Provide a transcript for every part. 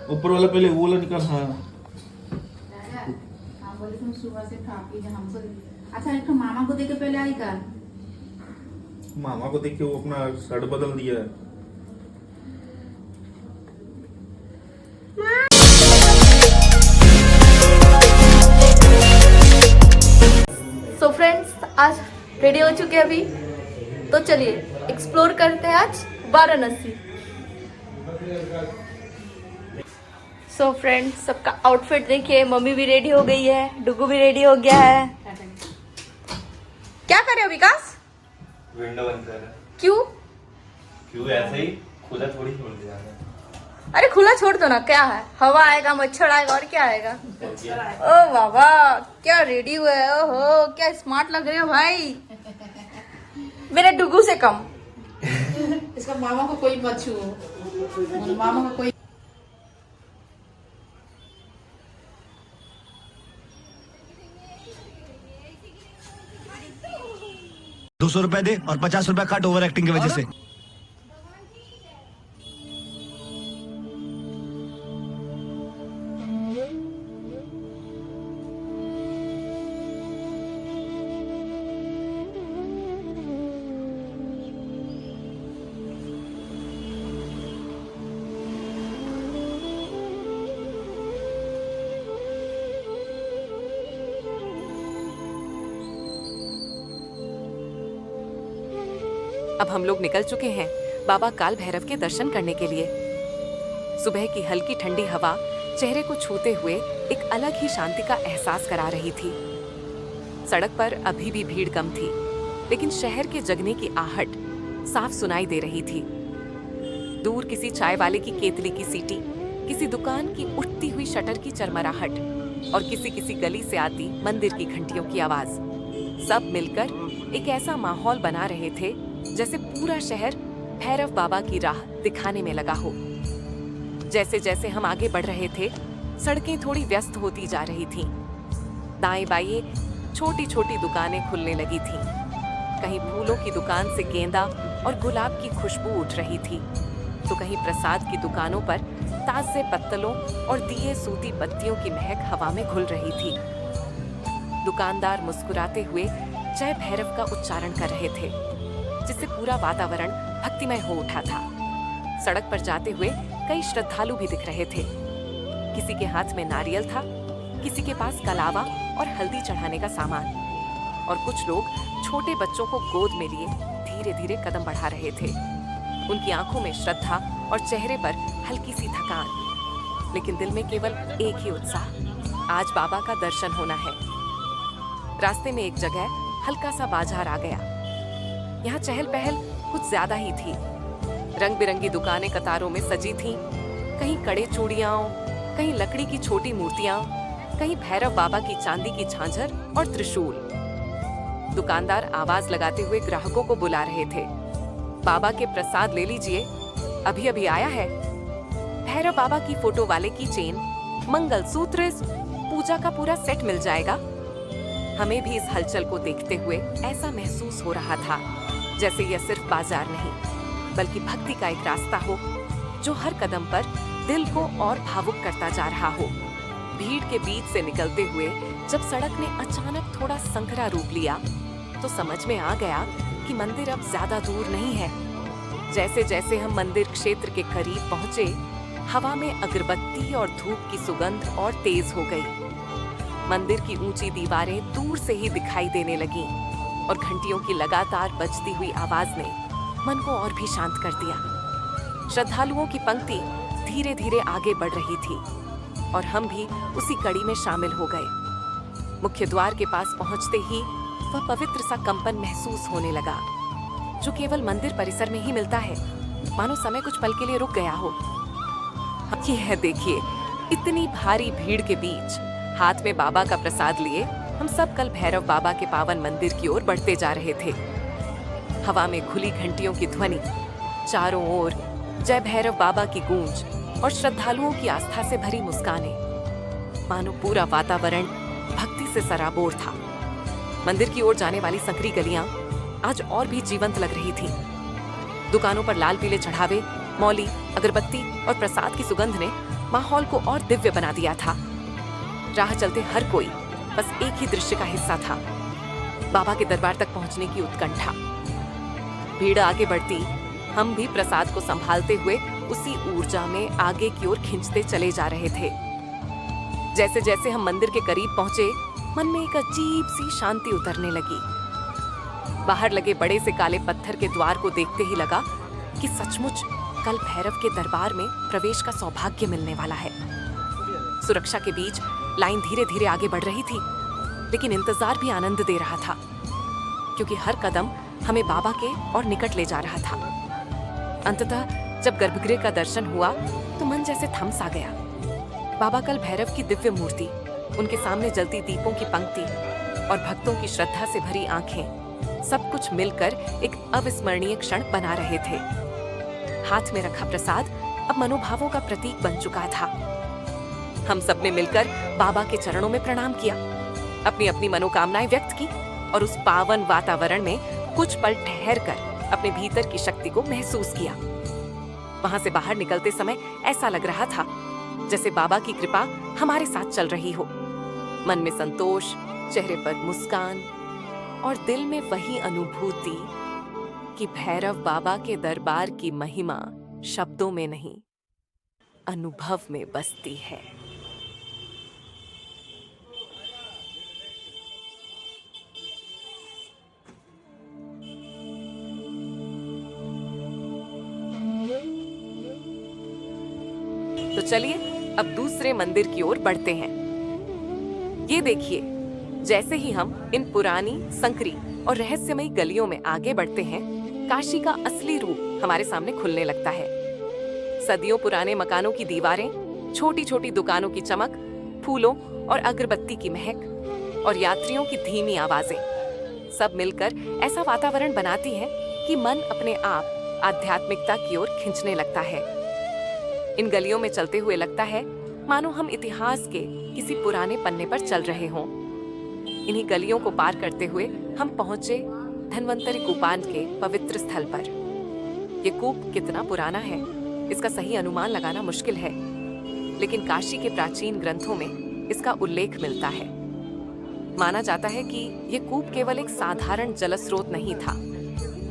ऊपर वाला पहले, वो वाला निकाल। हाँ हाँ बोले तुम सुबह से खाती है हमको। अच्छा एक तो मामा को देके पहले आई का। मामा को देख के वो अपना शर्ट बदल दिया है। सो फ्रेंड्स, आज रेडी हो चुके हैं अभी, तो चलिए एक्सप्लोर करते हैं आज वाराणसी। सो फ्रेंड्स, सबका आउटफिट देखिए, मम्मी भी रेडी हो गई है, डुगू भी रेडी हो गया है। क्या कर रहे हो विकास? विंडो बंद कर रहा है। क्यों? क्यों ऐसे ही खुला थोड़ी छोड़ दिया है। अरे खुला छोड़ दो ना, क्या है, हवा आएगा, मच्छर आएगा और क्या आएगा। ओ बाबा, क्या रेडी हुआ है, ओहो क्या स्मार्ट लग रहे हो भाई, मेरे डुगू से कम। इसका मामा को कोई मत छुओ, मामा को कोई। 200 रुपए दे और 50 रुपए कट ओवर एक्टिंग की वजह से। अब हम लोग निकल चुके हैं बाबा काल भैरव के दर्शन करने के लिए। सुबह की हल्की ठंडी हवा चेहरे को छूते हुए एक अलग ही शांति का एहसास करा रही थी। सड़क पर अभी भी भीड़ कम थी, लेकिन शहर के जगने की आहट साफ सुनाई दे रही थी। दूर किसी चाय वाले की केतली की सीटी, किसी दुकान की उठती हुई शटर की चरमराहट और किसी किसी गली से आती मंदिर की घंटियों की आवाज, सब मिलकर एक ऐसा माहौल बना रहे थे जैसे पूरा शहर भैरव बाबा की राह दिखाने में लगा हो। जैसे जैसे हम आगे बढ़ रहे थे, सड़कें थोड़ी व्यस्त होती जा रही थीं। दाएं बाएं छोटी छोटी दुकानें खुलने लगी थीं। कहीं फूलों की दुकान से गेंदा और गुलाब की खुशबू उठ रही थी, तो कहीं प्रसाद की दुकानों पर ताजे पत्तलों और दिए सूती बत्तियों की महक हवा में घुल रही थी। दुकानदार मुस्कुराते हुए जय भैरव का उच्चारण कर रहे थे, जिससे पूरा वातावरण भक्तिमय हो उठा था। सड़क पर जाते हुए कई श्रद्धालु भी दिख रहे थे। किसी के हाथ में नारियल था, किसी के पास कलावा और हल्दी चढ़ाने का सामान, और कुछ लोग छोटे बच्चों को गोद में लिए धीरे धीरे कदम बढ़ा रहे थे। उनकी आंखों में श्रद्धा और चेहरे पर हल्की सी थकान, लेकिन दिल में केवल एक ही उत्साह, आज बाबा का दर्शन होना है। रास्ते में एक जगह हल्का सा बाजार आ गया। यहाँ चहल पहल कुछ ज्यादा ही थी। रंग बिरंगी दुकानें कतारों में सजी थीं। कहीं कड़े चूड़ियां, कहीं लकड़ी की छोटी मूर्तियां, कहीं भैरव बाबा की चांदी की झांझर और त्रिशूल। दुकानदार आवाज लगाते हुए ग्राहकों को बुला रहे थे, बाबा के प्रसाद ले लीजिए, अभी अभी आया है। भैरव बाबा की फोटो वाले की चेन, मंगलसूत्र, पूजा का पूरा सेट मिल जाएगा। हमें भी इस हलचल को देखते हुए ऐसा महसूस हो रहा था जैसे यह सिर्फ बाजार नहीं, बल्कि भक्ति का एक रास्ता हो जो हर कदम पर दिल को और भावुक करता जा रहा हो। भीड़ के बीच से निकलते हुए जब सड़क ने अचानक थोड़ा संकरा रूप लिया, तो समझ में आ गया कि मंदिर अब ज्यादा दूर नहीं है। जैसे जैसे हम मंदिर क्षेत्र के करीब पहुंचे, हवा में अगरबत्ती और धूप की सुगंध और तेज हो गई। मंदिर की ऊंची दीवारें दूर से ही दिखाई देने लगीं, और घंटियों की लगातार बजती हुई आवाज ने मन को और भी शांत कर दिया। श्रद्धालुओं की पंक्ति धीरे धीरे आगे बढ़ रही थी, और हम भी उसी कड़ी में शामिल हो गए। मुख्य द्वार के पास पहुंचते ही वह पवित्र सा कंपन महसूस होने लगा, जो केवल मंदिर परिसर में ही मिलता है, मानो समय कुछ पल के लिए रुक गया हो। ये है देखिए, इतनी भारी भीड़ के बीच हाथ में बाबा का प्रसाद लिए हम सब कल भैरव बाबा के पावन मंदिर की ओर बढ़ते जा रहे थे। हवा में खुली घंटियों की ध्वनि, चारों ओर जय भैरव बाबा की गूंज और श्रद्धालुओं की आस्था से भरी मुस्कानें, मानो पूरा वातावरण भक्ति से सराबोर था। मंदिर की ओर जाने वाली संकरी गलियां आज और भी जीवंत लग रही थीं। दुकानों पर लाल पीले चढ़ावे, मौली, अगरबत्ती और प्रसाद की सुगंध ने माहौल को और दिव्य बना दिया था। राह चलते हर कोई बस एक ही दृश्य का हिस्सा था, बाबा के दरबार तक पहुंचने की उत्कंठा। भीड़ आगे बढ़ती, हम भी प्रसाद को संभालते हुए उसी ऊर्जा में आगे की ओर खींचते चले जा रहे थे। जैसे जैसे हम मंदिर के करीब पहुंचे, मन में एक अजीब सी शांति उतरने लगी। बाहर लगे बड़े से काले पत्थर के द्वार को देखते ही लगा कि सचमुच कल भैरव के दरबार में प्रवेश का सौभाग्य मिलने वाला है। सुरक्षा के बीच लाइन धीरे धीरे आगे बढ़ रही थी, लेकिन इंतजार भी आनंद दे रहा था, क्योंकि हर कदम हमें बाबा के और निकट ले जा रहा था। अंततः जब गर्भगृह का दर्शन हुआ तो मन जैसे थम सा गया। बाबा कल भैरव की दिव्य मूर्ति, उनके सामने जलती दीपों की पंक्ति और भक्तों की श्रद्धा से भरी आंखें, सब कुछ मिलकर एक अविस्मरणीय क्षण बना रहे थे। हाथ में रखा प्रसाद अब मनोभावों का प्रतीक बन चुका था। हम सब ने मिलकर बाबा के चरणों में प्रणाम किया, अपनी अपनी मनोकामनाएं व्यक्त की और उस पावन वातावरण में कुछ पल ठहर कर अपने भीतर की शक्ति को महसूस किया। वहां से बाहर निकलते समय ऐसा लग रहा था जैसे बाबा की कृपा हमारे साथ चल रही हो। मन में संतोष, चेहरे पर मुस्कान और दिल में वही अनुभूति कि भैरव बाबा के दरबार की महिमा शब्दों में नहीं, अनुभव में बसती है। तो चलिए अब दूसरे मंदिर की ओर बढ़ते हैं। ये देखिए, जैसे ही हम इन पुरानी, संकरी और रहस्यमयी गलियों में आगे बढ़ते हैं, काशी का असली रूप हमारे सामने खुलने लगता है। सदियों पुराने मकानों की दीवारें, छोटी छोटी दुकानों की चमक, फूलों और अगरबत्ती की महक और यात्रियों की धीमी आवाजें, सब मिलकर ऐसा वातावरण बनाती हैं कि मन अपने आप आध्यात्मिकता की ओर खींचने लगता है। इन गलियों में चलते हुए लगता है मानो हम इतिहास के किसी पुराने पन्ने पर चल रहे हों। इन्हीं गलियों को पार करते हुए हम पहुंचे धन्वंतरी कूपान के पवित्र स्थल पर। ये कूप कितना पुराना है, इसका सही अनुमान लगाना मुश्किल है, लेकिन काशी के प्राचीन ग्रंथों में इसका उल्लेख मिलता है। माना जाता है कि ये कूप केवल एक साधारण जलस्रोत नहीं था,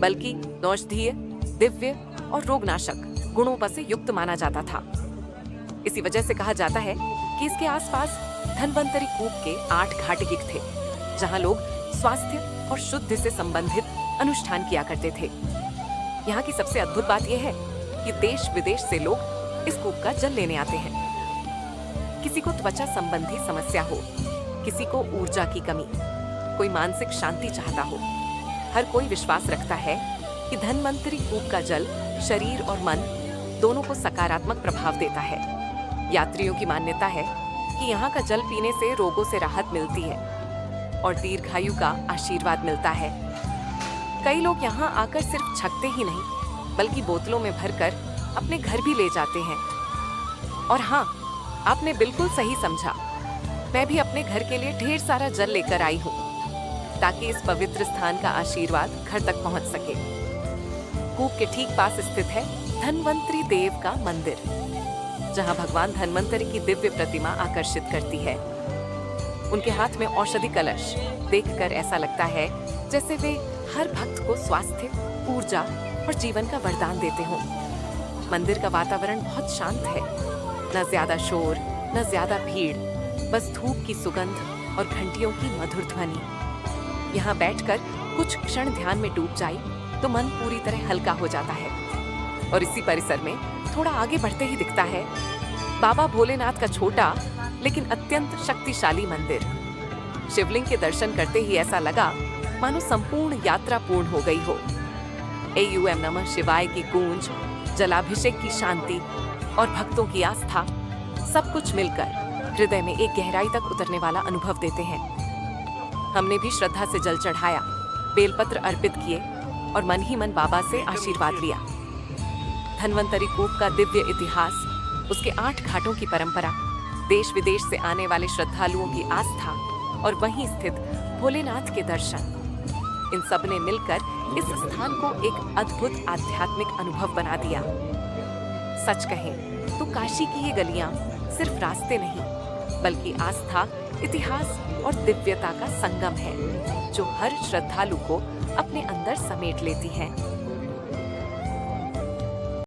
बल्कि औषधीय, दिव्य और रोगनाशक गुणों पर से युक्त माना जाता था। इसी वजह से कहा जाता है कि इसके आसपास धन्वंतरी कूप के 8 घाट थे, जहां लोग स्वास्थ्य और शुद्ध से संबंधित अनुष्ठान किया करते थे। यहाँ की सबसे अद्भुत बात यह है कि देश विदेश से लोग इस कूप का जल लेने आते हैं। किसी को त्वचा संबंधी समस्या हो, किसी को ऊर्जा की कमी, कोई मानसिक शांति चाहता हो, हर कोई विश्वास रखता है कि धन्वंतरी कूप का जल शरीर और मन दोनों को सकारात्मक प्रभाव देता है। यात्रियों की मान्यता है कि यहाँ का जल पीने से रोगों से राहत मिलती है और दीर्घायु का आशीर्वाद मिलता है। कई लोग यहाँ आकर सिर्फ छकते ही नहीं, बल्कि बोतलों में भरकर अपने घर भी ले जाते हैं। और हाँ, आपने बिल्कुल सही समझा, मैं भी अपने घर के लिए ढेर सारा जल लेकर आई हूँ, ताकि इस पवित्र स्थान का आशीर्वाद घर तक पहुँच सके। कूप के ठीक पास स्थित है धन्वंतरी देव का मंदिर, जहाँ भगवान धन्वंतरी की दिव्य प्रतिमा आकर्षित करती है। उनके हाथ में औषधि कलश देखकर ऐसा लगता है जैसे वे हर भक्त को स्वास्थ्य, ऊर्जा और जीवन का वरदान देते हों। मंदिर का वातावरण बहुत शांत है, न ज्यादा शोर, न ज्यादा भीड़, बस धूप की सुगंध और घंटियों की मधुर ध्वनि। यहाँ बैठकर कुछ क्षण ध्यान में डूब जाए तो मन पूरी तरह हल्का हो जाता है। और इसी परिसर में थोड़ा आगे बढ़ते ही दिखता है बाबा भोलेनाथ का छोटा लेकिन अत्यंत शक्तिशाली मंदिर। शिवलिंग के दर्शन करते ही ऐसा लगा मानो संपूर्ण यात्रा पूर्ण हो गई हो। AUM नमः शिवाय की गूंज, जलाभिषेक की शांति और भक्तों की आस्था, सब कुछ मिलकर हृदय में एक गहराई तक उतरने वाला अनुभव देते हैं। हमने भी श्रद्धा से जल चढ़ाया, बेलपत्र अर्पित किए और मन ही मन बाबा से आशीर्वाद लिया। धन्वंतरी कूप का दिव्य इतिहास, उसके 8 घाटों की परंपरा, देश विदेश से आने वाले श्रद्धालुओं की आस्था और वहीं स्थित भोलेनाथ के दर्शन, इन सब ने मिलकर इस स्थान को एक अद्भुत आध्यात्मिक अनुभव बना दिया। सच कहें तो काशी की ये गलियां सिर्फ रास्ते नहीं, बल्कि आस्था, इतिहास और दिव्यता का संगम है, जो हर श्रद्धालु को अपने अंदर समेट लेती है।